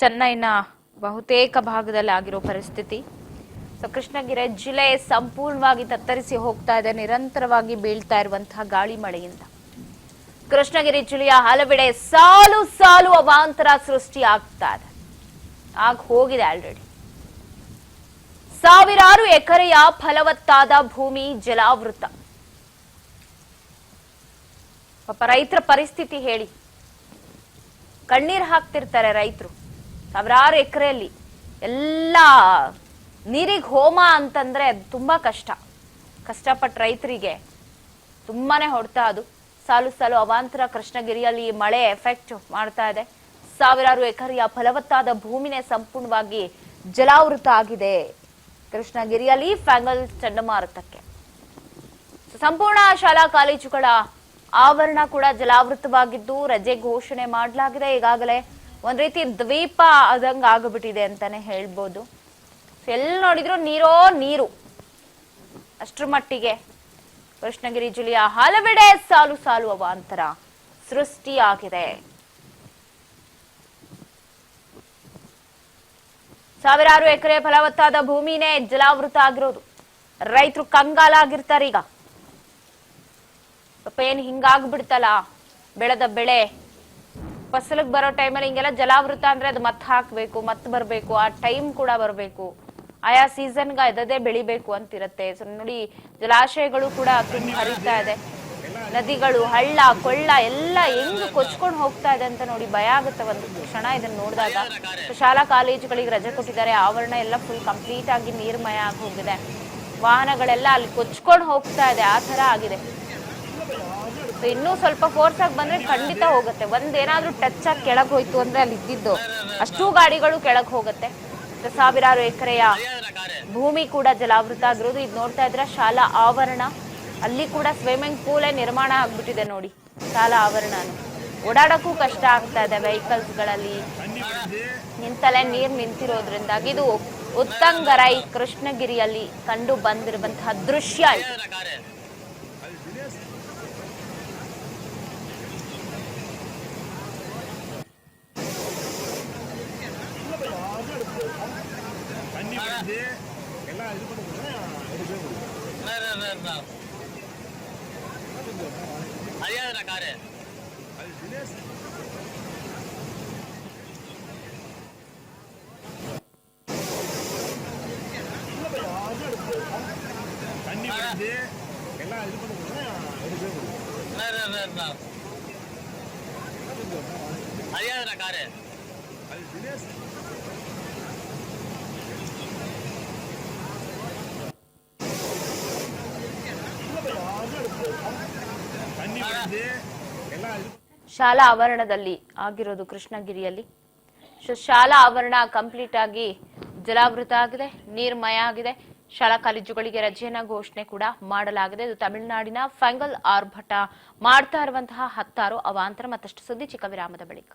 ಚೆನ್ನೈನ ಬಹುತೇಕ ಭಾಗದಲ್ಲಿ ಆಗಿರೋ ಪರಿಸ್ಥಿತಿ. ಸೊ ಕೃಷ್ಣಗಿರಿ ಜಿಲ್ಲೆ ಸಂಪೂರ್ಣವಾಗಿ ತತ್ತರಿಸಿ ಹೋಗ್ತಾ ಇದೆ ನಿರಂತರವಾಗಿ ಬೀಳ್ತಾ ಇರುವಂತಹ ಗಾಳಿ ಮಳೆಯಿಂದ. ಕೃಷ್ಣಗಿರಿ ಜಿಲ್ಲೆಯ ಹಲವೆಡೆ ಸಾಲು ಸಾಲು ಅವಾಂತರ ಸೃಷ್ಟಿ ಆಗ್ತಾ ಇದೆ, ಹೋಗಿದೆ ಆಲ್ರೆಡಿ. ಸಾವಿರಾರು ಎಕರೆಯ ಫಲವತ್ತಾದ ಭೂಮಿ ಜಲಾವೃತ. ಪಾಪ ರೈತರ ಪರಿಸ್ಥಿತಿ ಹೇಳಿ, ಕಣ್ಣೀರ್ ಹಾಕ್ತಿರ್ತಾರೆ ರೈತರು. ಸಾವಿರಾರು ಎಕರೆಯಲ್ಲಿ ಎಲ್ಲ ನೀರಿಗೆ ಹೋಮ ಅಂತಂದ್ರೆ ತುಂಬಾ ಕಷ್ಟಪಟ್ಟ ರೈತರಿಗೆ ತುಂಬಾನೇ ಹೊಡ್ತಾ. ಅದು ಸಾಲು ಸಾಲು ಅವಾಂತರ ಕೃಷ್ಣಗಿರಿಯಲ್ಲಿ ಮಳೆ ಎಫೆಕ್ಟ್ ಮಾಡ್ತಾ ಇದೆ. ಸಾವಿರಾರು ಎಕರೆಯ ಫಲವತ್ತಾದ ಭೂಮಿನೇ ಸಂಪೂರ್ಣವಾಗಿ ಜಲಾವೃತ ಆಗಿದೆ ಕೃಷ್ಣಗಿರಿಯಲ್ಲಿ ಫೆಂಗಲ್ ಚಂಡಮಾರುತಕ್ಕೆ. ಸಂಪೂರ್ಣ ಶಾಲಾ ಕಾಲೇಜುಗಳ ಆವರಣ ಕೂಡ ಜಲಾವೃತವಾಗಿದ್ದು ರಜೆ ಘೋಷಣೆ ಮಾಡಲಾಗಿದೆ. ಈಗಾಗಲೇ ಒಂದ್ ರೀತಿ ದ್ವೀಪ ಆದಂಗ ಆಗ್ಬಿಟ್ಟಿದೆ ಅಂತಾನೆ ಹೇಳ್ಬೋದು. ಎಲ್ಲಿ ನೋಡಿದ್ರು ನೀರು ಅಷ್ಟರ ಮಟ್ಟಿಗೆ ಕೃಷ್ಣಗಿರಿ ಜಿಲ್ಲೆಯ ಹಲವೆಡೆ ಸಾಲು ಸಾಲು ಅವಾಂತರ ಸೃಷ್ಟಿಯಾಗಿದೆ. ಸಾವಿರಾರು ಎಕರೆ ಫಲವತ್ತಾದ ಭೂಮಿನೇ ಜಲಾವೃತ ಆಗಿರೋದು. ರೈತರು ಕಂಗಾಲಾಗಿರ್ತಾರೆ. ಈಗ ಏನ್ ಹಿಂಗಾಗ್ಬಿಡ್ತಲ್ಲ, ಬೆಳೆದ ಬೆಳೆ ಫಸಲಿಗೆ ಬರೋ ಟೈಮಲ್ಲಿ ಹಿಂಗೆಲ್ಲ ಜಲಾವೃತ ಅಂದ್ರೆ ಅದು ಮತ್ ಹಾಕ್ಬೇಕು, ಮತ್ ಬರ್ಬೇಕು, ಆ ಟೈಮ್ ಕೂಡ ಬರ್ಬೇಕು, ಆಯಾ ಸೀಸನ್ಗೆ ಅದದೇ ಬೆಳಿಬೇಕು ಅಂತಿರತ್ತೆ. ಸೊ ನೋಡಿ, ಜಲಾಶಯಗಳು ಕೂಡ ತುಂಬ ಹರಿತಾ ಇದೆ. ನದಿಗಳು, ಹಳ್ಳ ಕೊಳ್ಳ ಎಲ್ಲ ಹೆಂಗ್ ಕೊಚ್ಕೊಂಡು ಹೋಗ್ತಾ ಇದೆ ಅಂತ ನೋಡಿ ಭಯ ಆಗುತ್ತೆ ಒಂದು ಕ್ಷಣ ಇದನ್ನ ನೋಡಿದಾಗ. ಶಾಲಾ ಕಾಲೇಜುಗಳಿಗೆ ರಜೆ ಕೊಟ್ಟಿದ್ದಾರೆ, ಆವರಣ ಎಲ್ಲ ಫುಲ್ ಕಂಪ್ಲೀಟ್ ಆಗಿ ನೀರ್ಮಯ ಆಗಿ ಹೋಗಿದೆ. ವಾಹನಗಳೆಲ್ಲ ಅಲ್ಲಿ ಕೊಚ್ಕೊಂಡು ಹೋಗ್ತಾ ಇದೆ, ಆ ತರ ಆಗಿದೆ. ಇನ್ನೂ ಸ್ವಲ್ಪ ಫೋರ್ಸ್ ಆಗಿ ಬಂದ್ರೆ ಖಂಡಿತ ಹೋಗುತ್ತೆ. ಒಂದೇನಾದ್ರೂ ಟಚ್ ಆಗಿ ಕೆಳಗ್ ಹೋಯ್ತು ಅಂದ್ರೆ ಅಲ್ಲಿ ಇದ್ದಿದ್ದು ಅಷ್ಟೂ ಗಾಡಿಗಳು ಕೆಳಗ್ ಹೋಗುತ್ತೆ. ಸಾವಿರಾರು ಎಕರೆಯ ಭೂಮಿ ಕೂಡ ಜಲಾವೃತ ಆಗಿರೋದು. ಇದು ನೋಡ್ತಾ ಇದ್ರೆ ಶಾಲಾ ಆವರಣ, ಅಲ್ಲಿ ಕೂಡ ಸ್ವಿಮ್ಮಿಂಗ್ ಪೂಲೇ ನಿರ್ಮಾಣ ಆಗ್ಬಿಟ್ಟಿದೆ ನೋಡಿ. ಶಾಲಾ ಆವರಣ ಓಡಾಡಕ್ಕೂ ಕಷ್ಟ ಆಗ್ತಾ ಇದೆ. ವೆಹಿಕಲ್ಸ್ ಗಳಲ್ಲಿ ನಿಂತಲೇ ನೀರ್ ನಿಂತಿರೋದ್ರಿಂದಾಗಿ ಇದು ಉತ್ತಂಗರೈ ಕೃಷ್ಣಗಿರಿಯಲ್ಲಿ ಕಂಡು ಬಂದಿರುವಂತಹ ದೃಶ್ಯ ಇದು. ಶಾಲಾ ಆವರಣದಲ್ಲಿ ಆಗಿರೋದು ಕೃಷ್ಣಗಿರಿಯಲ್ಲಿ. ಶಾಲಾ ಆವರಣ ಕಂಪ್ಲೀಟ್ ಆಗಿ ಜಲಾವೃತ ಆಗಿದೆ, ನೀರ್ಮಯ ಆಗಿದೆ. ಶಾಲಾ ಕಾಲೇಜುಗಳಿಗೆ ರಜೆಯನ್ನ ಘೋಷಣೆ ಕೂಡ ಮಾಡಲಾಗಿದೆ. ಇದು ತಮಿಳುನಾಡಿನ ಫೆಂಗಲ್ ಆರ್ಭಟ ಮಾಡ್ತಾ ಇರುವಂತಹ ಹತ್ತಾರು ಅವಾಂತರ. ಮತ್ತಷ್ಟು ಸುದ್ದಿ ಚಿಕ್ಕ ವಿರಾಮದ ಬಳಿಕ.